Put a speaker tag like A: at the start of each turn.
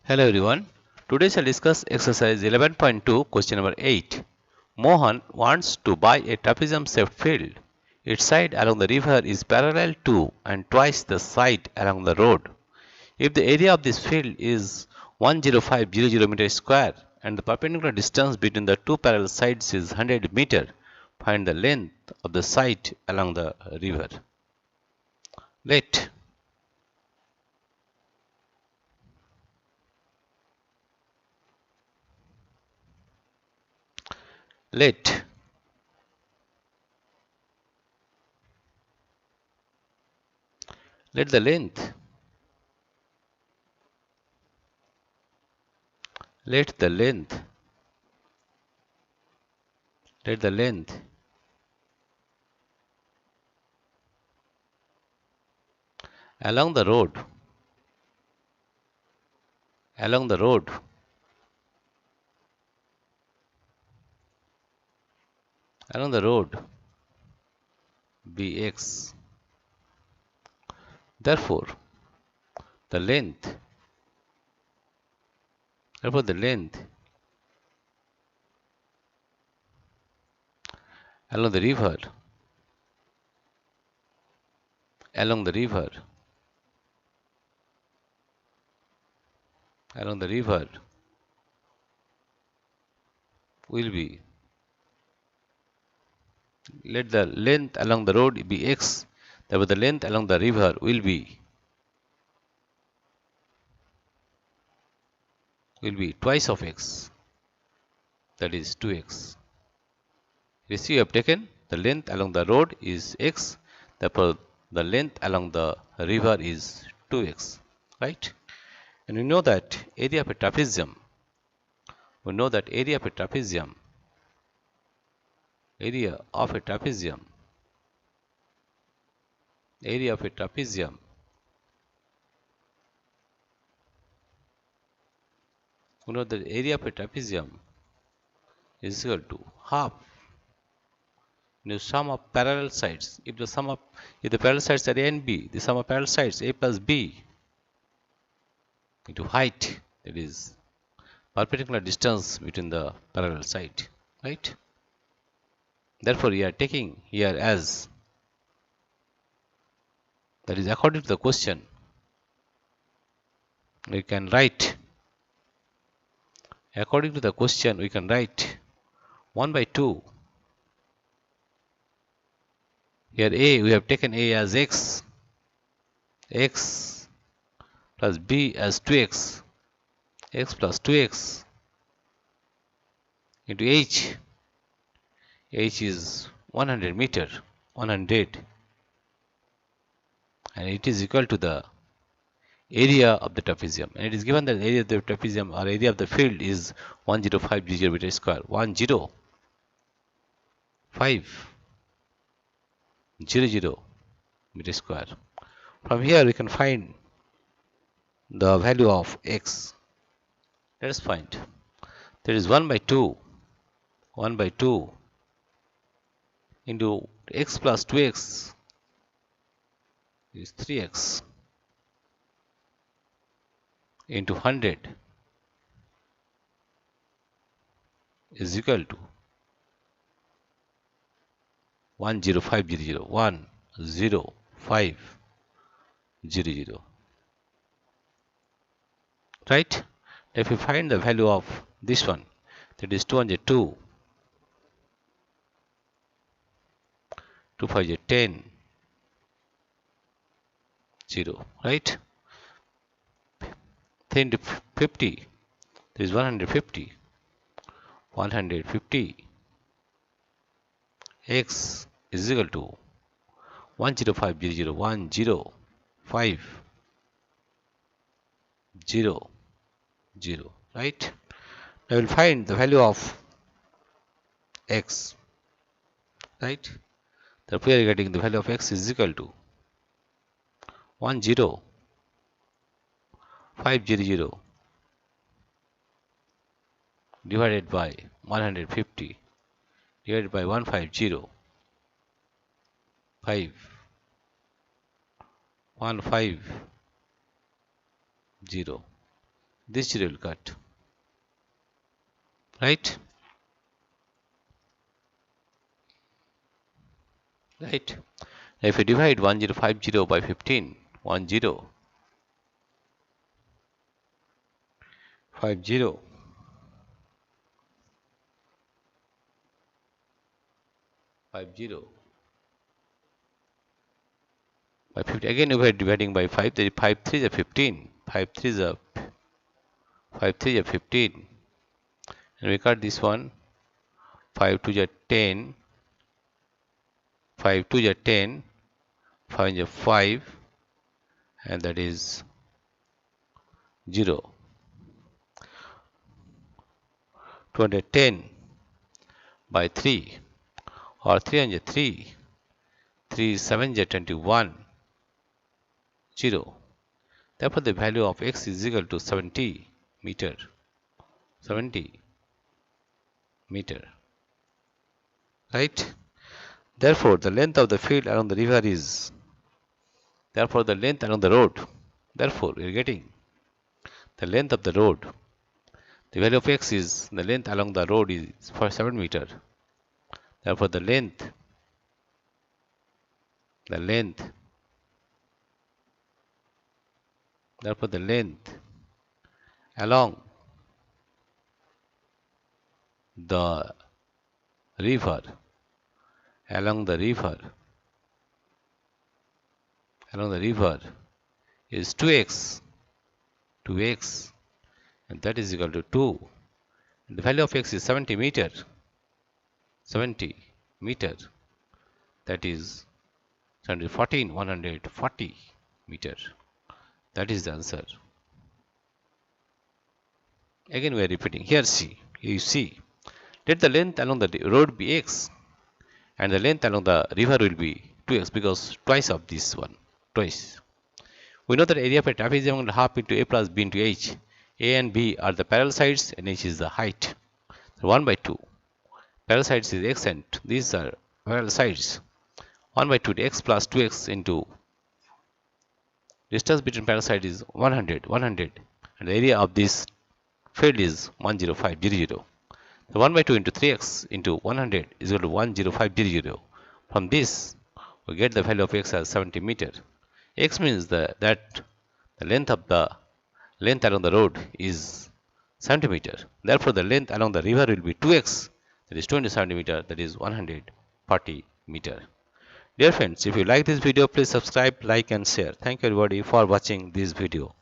A: Hello everyone. Today I'll discuss exercise 11.2 question number 8. Mohan wants to buy a trapezium shaped field. Its side along the river is parallel to and twice the side along the road. If the area of this field is 10500 meter square and the perpendicular distance between the two parallel sides is 100 meter, find the length of the side along the river. Let let let the length let the length let the length along the road along the road along the road be x. Therefore, the length therefore the length along the river along the river along the river will be, let the length along the road be x. Therefore, the length along the river will be twice of x, that is 2x. You see, you have taken the length along the road is x, therefore the length along the river is 2x, right? And we know that area of a trapezium area of a trapezium area of a trapezium we know that area of a trapezium is equal to half sum of parallel sides. If the parallel sides are a and b, the sum of parallel sides a plus b into height, that is perpendicular distance between the parallel side, right? Therefore, we are taking here as, that is according to the question, we can write, according to the question we can write 1 by 2. Here a, we have taken a as x plus b as 2x, x plus 2x into h is 100 meter, 100, and it is equal to the area of the trapezium, and it is given that area of the trapezium or area of the field is 10500 meter square, 10500 meter square. From here we can find the value of x. Let us find, there is 1 by 2 into x plus 2x is 3x into 100 is equal to 10500, right? If we find the value of this one, that is 202, 2 5 is 10, 0, right? 3 into 50, there is 150, x is equal to 10500, right? I will find the value of x, right? Therefore, we are getting the value of x is equal to 10500 divided by 150 divided by 150, 150 this 0 will cut, right? Right. If you divide 1050 by 15, 1050 50 by 50, again we are dividing by 5, that is 5 3 is 15, 5 3 is 15, and we cut this one, 5 2 is 10, 5 2 is 10, 5 is 5, and that is 0. 210 by 3, or 303, 3 7 is 21, 0. Therefore, the value of x is equal to 70 meter. 70 meter. Right? Therefore, the length of the field along the river is, therefore, the length along the road. Therefore, we are getting the length of the road. The value of x is, the length along the road is for 7 meter. Therefore, the length therefore the length along the river, along the river is 2x, and that is equal to 2. The value of x is 70 meter, 70 meter, that is 140 meter. That is the answer. Again we are repeating. Here see, you see, let the length along the road be x, and the length along the river will be 2x, because twice of this one, twice. We know that area of a trapezium will half into a plus b into h. A and b are the parallel sides, and h is the height. So 1 by 2. Parallel sides is x, and these are parallel sides. 1 by 2 to x plus 2x into distance between parallel sides is 100, and the area of this field is 10500. So 1 by 2 into 3x into 100 is equal to 10500. From this, we get the value of x as 70 meter. X means that the length along the road is 70 meter. Therefore, the length along the river will be 2x, that is 270 meter, that is 140 meter. Dear friends, if you like this video, please subscribe, like and share. Thank you everybody for watching this video.